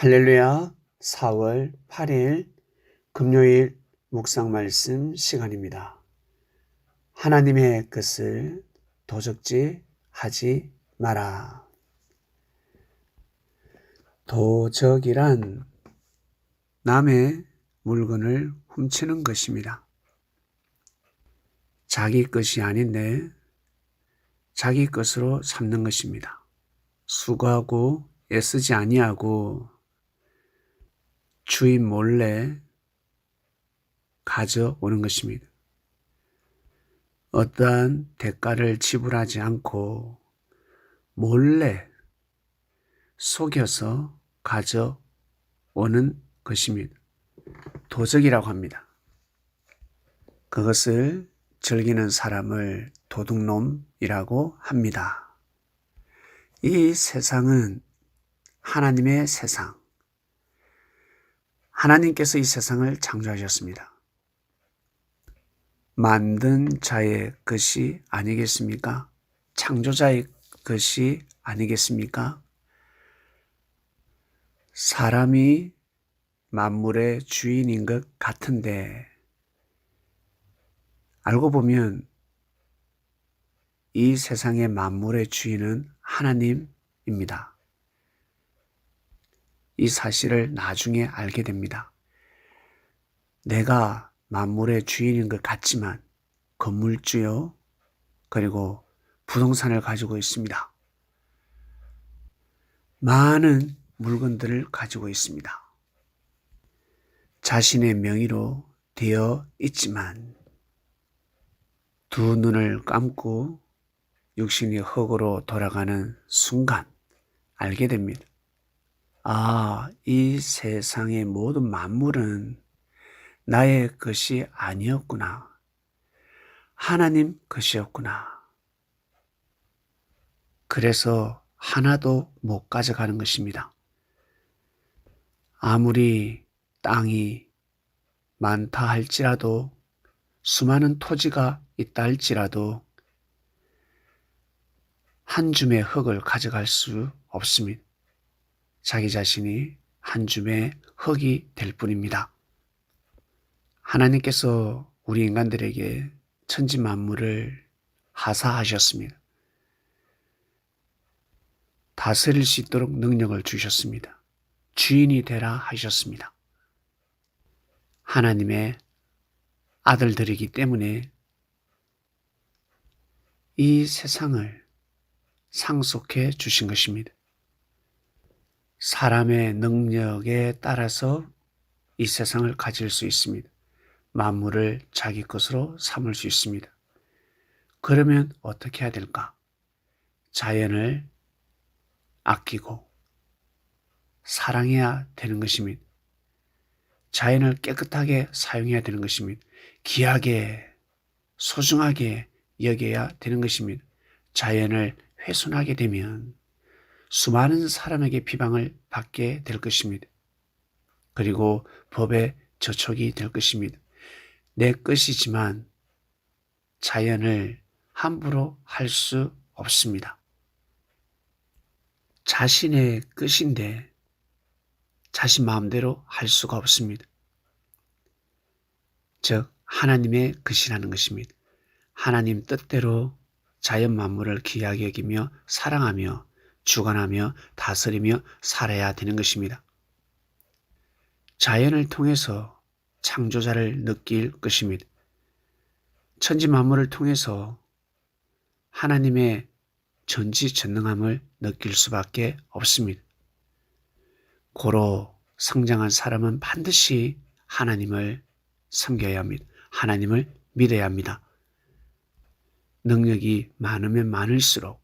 할렐루야. 4월 8일 금요일 묵상 말씀 시간입니다. 하나님의 것을 도적지 하지 마라. 도적이란 남의 물건을 훔치는 것입니다. 자기 것이 아닌데 자기 것으로 삼는 것입니다. 수고하고 애쓰지 아니하고 주인 몰래 가져오는 것입니다. 어떠한 대가를 지불하지 않고 몰래 속여서 가져오는 것입니다. 도적이라고 합니다. 그것을 즐기는 사람을 도둑놈이라고 합니다. 이 세상은 하나님의 세상, 하나님께서 이 세상을 창조하셨습니다. 만든 자의 것이 아니겠습니까? 창조자의 것이 아니겠습니까? 사람이 만물의 주인인 것 같은데 알고 보면 이 세상의 만물의 주인은 하나님입니다. 이 사실을 나중에 알게 됩니다. 내가 만물의 주인인 것 같지만 건물주요, 그리고 부동산을 가지고 있습니다. 많은 물건들을 가지고 있습니다. 자신의 명의로 되어 있지만 두 눈을 감고 육신이 흙으로 돌아가는 순간 알게 됩니다. 이 세상의 모든 만물은 나의 것이 아니었구나. 하나님 것이었구나. 그래서 하나도 못 가져가는 것입니다. 아무리 땅이 많다 할지라도, 수많은 토지가 있다 할지라도 한 줌의 흙을 가져갈 수 없습니다. 자기 자신이 한 줌의 흙이 될 뿐입니다. 하나님께서 우리 인간들에게 천지 만물을 하사하셨습니다. 다스릴 수 있도록 능력을 주셨습니다. 주인이 되라 하셨습니다. 하나님의 아들들이기 때문에 이 세상을 상속해 주신 것입니다. 사람의 능력에 따라서 이 세상을 가질 수 있습니다. 만물을 자기 것으로 삼을 수 있습니다. 그러면 어떻게 해야 될까? 자연을 아끼고 사랑해야 되는 것입니다. 자연을 깨끗하게 사용해야 되는 것입니다. 귀하게, 소중하게 여겨야 되는 것입니다. 자연을 훼손하게 되면 수많은 사람에게 비방을 받게 될 것입니다. 그리고 법의 저촉이 될 것입니다. 내 것이지만 자연을 함부로 할 수 없습니다. 자신의 것인데 자신 마음대로 할 수가 없습니다. 즉 하나님의 것이라는 것입니다. 하나님 뜻대로 자연 만물을 귀하게 여기며 사랑하며 주관하며 다스리며 살아야 되는 것입니다. 자연을 통해서 창조자를 느낄 것입니다. 천지 만물을 통해서 하나님의 전지전능함을 느낄 수밖에 없습니다. 고로 성장한 사람은 반드시 하나님을 섬겨야 합니다. 하나님을 믿어야 합니다. 능력이 많으면 많을수록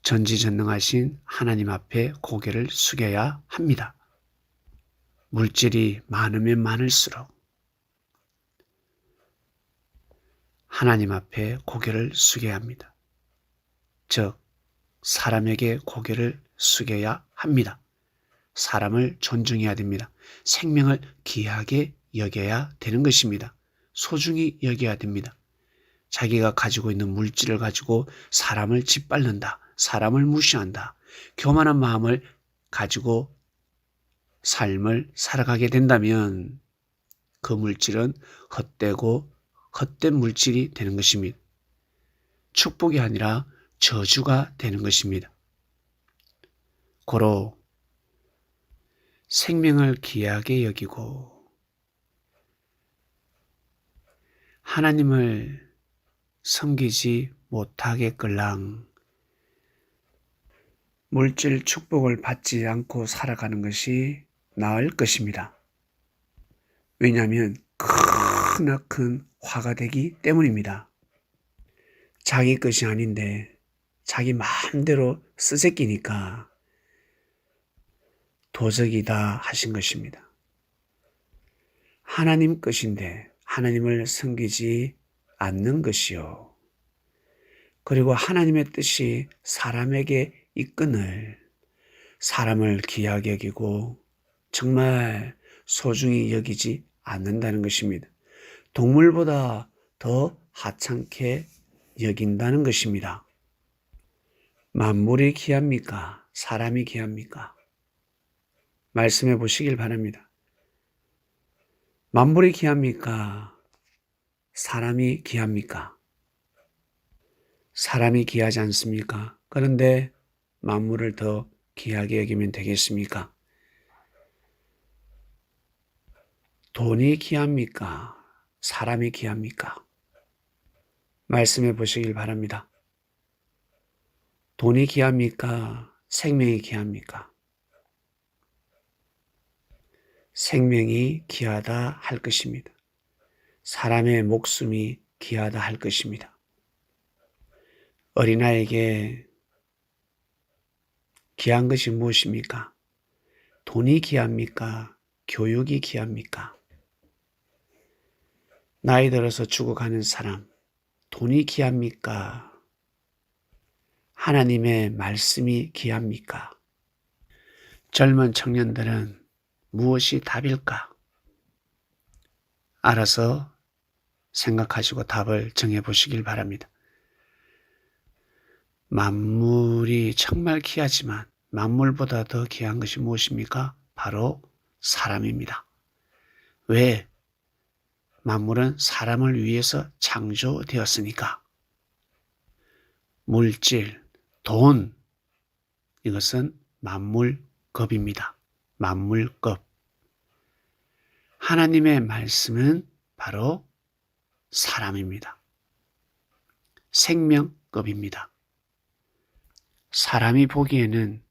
전지전능하신 하나님 앞에 고개를 숙여야 합니다. 물질이 많으면 많을수록 하나님 앞에 고개를 숙여야 합니다. 즉 사람에게 고개를 숙여야 합니다. 사람을 존중해야 됩니다. 생명을 귀하게 여겨야 되는 것입니다. 소중히 여겨야 됩니다. 자기가 가지고 있는 물질을 가지고 사람을 짓밟는다, 사람을 무시한다, 교만한 마음을 가지고 삶을 살아가게 된다면 그 물질은 헛되고 헛된 물질이 되는 것입니다. 축복이 아니라 저주가 되는 것입니다. 고로 생명을 귀하게 여기고 하나님을 섬기지 못하게끌랑 물질 축복을 받지 않고 살아가는 것이 나을 것입니다. 왜냐하면 크나큰 화가 되기 때문입니다. 자기 것이 아닌데 자기 마음대로 쓰새끼니까 도적이다 하신 것입니다. 하나님 것인데 하나님을 섬기지 않는 것이요. 그리고 하나님의 뜻이 사람에게 이끈을 사람을 귀하게 여기고 정말 소중히 여기지 않는다는 것입니다. 동물보다 더 하찮게 여긴다는 것입니다. 만물이 귀합니까? 사람이 귀합니까? 말씀해 보시길 바랍니다. 만물이 귀합니까? 사람이 귀합니까? 사람이 귀하지 않습니까? 그런데 만물을 더 귀하게 여기면 되겠습니까? 돈이 귀합니까? 사람이 귀합니까? 말씀해 보시길 바랍니다. 돈이 귀합니까? 생명이 귀합니까? 생명이 귀하다 할 것입니다. 사람의 목숨이 귀하다 할 것입니다. 어린아이에게 귀한 것이 무엇입니까? 돈이 귀합니까? 교육이 귀합니까? 나이 들어서 죽어가는 사람, 돈이 귀합니까? 하나님의 말씀이 귀합니까? 젊은 청년들은 무엇이 답일까? 알아서 생각하시고 답을 정해보시길 바랍니다. 만물이 정말 귀하지만 만물보다 더 귀한 것이 무엇입니까? 바로 사람입니다. 왜? 만물은 사람을 위해서 창조되었으니까. 물질, 돈, 이것은 만물급입니다. 만물급. 하나님의 말씀은 바로 사람입니다. 생명급입니다. 사람이 보기에는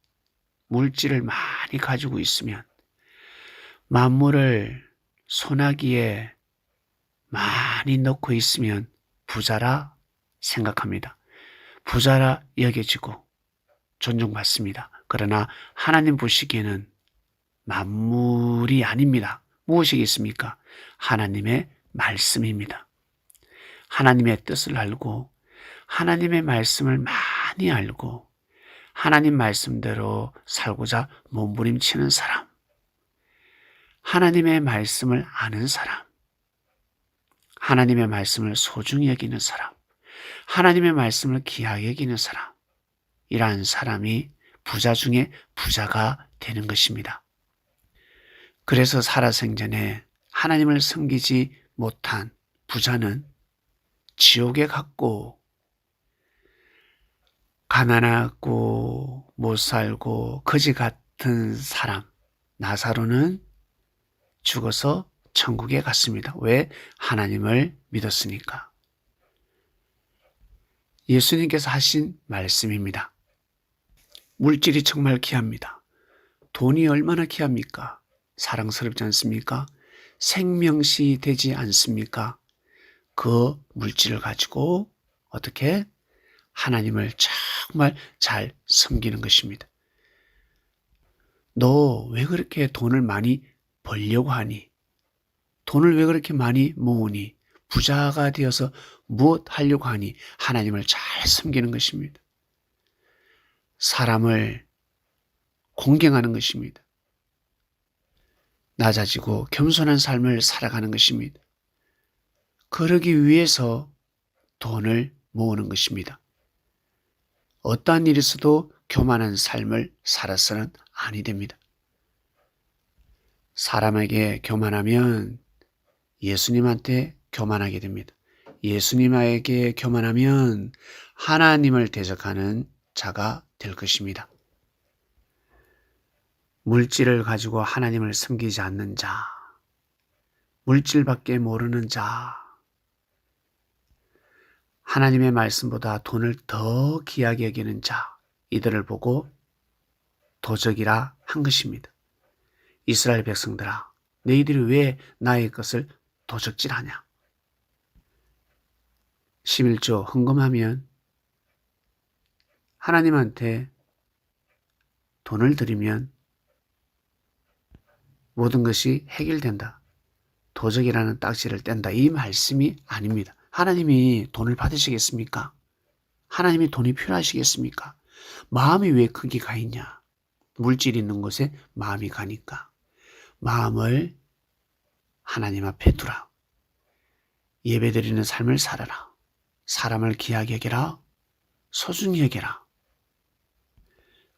물질을 많이 가지고 있으면 만물을 소나기에 많이 넣고 있으면 부자라 생각합니다. 부자라 여겨지고 존중받습니다. 그러나 하나님 보시기에는 만물이 아닙니다. 무엇이겠습니까? 하나님의 말씀입니다. 하나님의 뜻을 알고 하나님의 말씀을 많이 알고 하나님 말씀대로 살고자 몸부림치는 사람, 하나님의 말씀을 아는 사람, 하나님의 말씀을 소중히 여기는 사람, 하나님의 말씀을 귀하게 여기는 사람, 이러한 사람이 부자 중에 부자가 되는 것입니다. 그래서 살아생전에 하나님을 섬기지 못한 부자는 지옥에 갔고 가난하고 못 살고 거지 같은 사람 나사로는 죽어서 천국에 갔습니다. 왜? 하나님을 믿었으니까. 예수님께서 하신 말씀입니다. 물질이 정말 귀합니다. 돈이 얼마나 귀합니까? 사랑스럽지 않습니까? 생명시 되지 않습니까? 그 물질을 가지고 어떻게 하나님을 정말 잘 섬기는 것입니다. 너 왜 그렇게 돈을 많이 벌려고 하니? 돈을 왜 그렇게 많이 모으니? 부자가 되어서 무엇 하려고 하니? 하나님을 잘 섬기는 것입니다. 사람을 공경하는 것입니다. 낮아지고 겸손한 삶을 살아가는 것입니다. 그러기 위해서 돈을 모으는 것입니다. 어떠한 일이 있어도 교만한 삶을 살아서는 아니 됩니다. 사람에게 교만하면 예수님한테 교만하게 됩니다. 예수님에게 교만하면 하나님을 대적하는 자가 될 것입니다. 물질을 가지고 하나님을 섬기지 않는 자, 물질밖에 모르는 자, 하나님의 말씀보다 돈을 더 귀하게 여기는 자, 이들을 보고 도적이라 한 것입니다. 이스라엘 백성들아, 너희들이 왜 나의 것을 도적질하냐? 11조 헌금하면 하나님한테 돈을 드리면 모든 것이 해결된다. 도적이라는 딱지를 뗀다. 이 말씀이 아닙니다. 하나님이 돈을 받으시겠습니까? 하나님이 돈이 필요하시겠습니까? 마음이 왜 거기 가 있냐? 물질이 있는 곳에 마음이 가니까. 마음을 하나님 앞에 두라. 예배드리는 삶을 살아라. 사람을 귀하게 여겨라. 소중히 여겨라.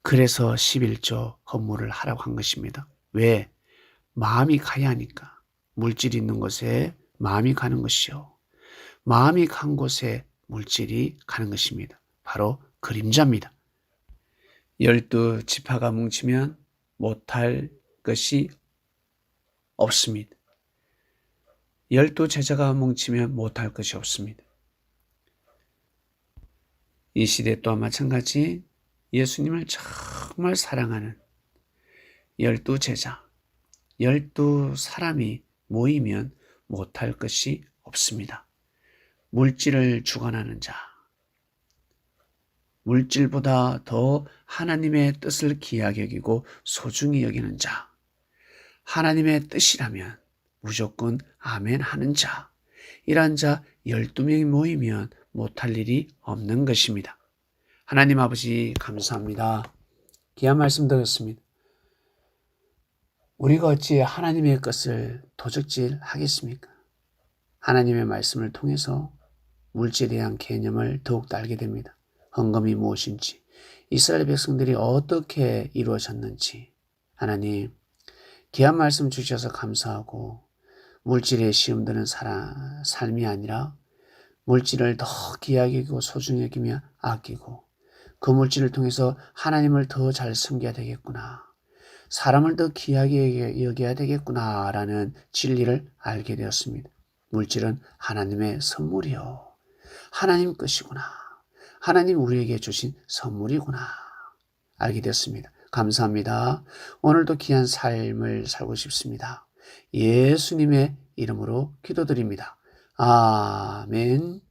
그래서 11조 헌물을 하라고 한 것입니다. 왜? 마음이 가야 하니까. 물질이 있는 곳에 마음이 가는 것이요. 마음이 간 곳에 물질이 가는 것입니다. 바로 그림자입니다. 12지파가 뭉치면 못할 것이 없습니다. 12제자가 뭉치면 못할 것이 없습니다. 이 시대 또한 마찬가지 예수님을 정말 사랑하는 12제자, 12사람이 모이면 못할 것이 없습니다. 물질을 주관하는 자, 물질보다 더 하나님의 뜻을 귀하게 여기고 소중히 여기는 자, 하나님의 뜻이라면 무조건 아멘 하는 자, 이러한 자 12명이 모이면 못할 일이 없는 것입니다. 하나님 아버지 감사합니다. 귀한 말씀 드렸습니다. 우리가 어찌 하나님의 것을 도적질 하겠습니까? 하나님의 말씀을 통해서 물질에 대한 개념을 더욱더 알게 됩니다. 헌금이 무엇인지, 이스라엘 백성들이 어떻게 이루어졌는지, 하나님 귀한 말씀 주셔서 감사하고 물질에 시험드는 삶이 아니라 물질을 더 귀하게 여기고 소중히 여기며 아끼고 그 물질을 통해서 하나님을 더 잘 섬겨야 되겠구나. 사람을 더 귀하게 여겨야 되겠구나라는 진리를 알게 되었습니다. 물질은 하나님의 선물이요. 하나님 것이구나. 하나님 우리에게 주신 선물이구나. 알게 되었습니다. 감사합니다. 오늘도 귀한 삶을 살고 싶습니다. 예수님의 이름으로 기도드립니다. 아멘.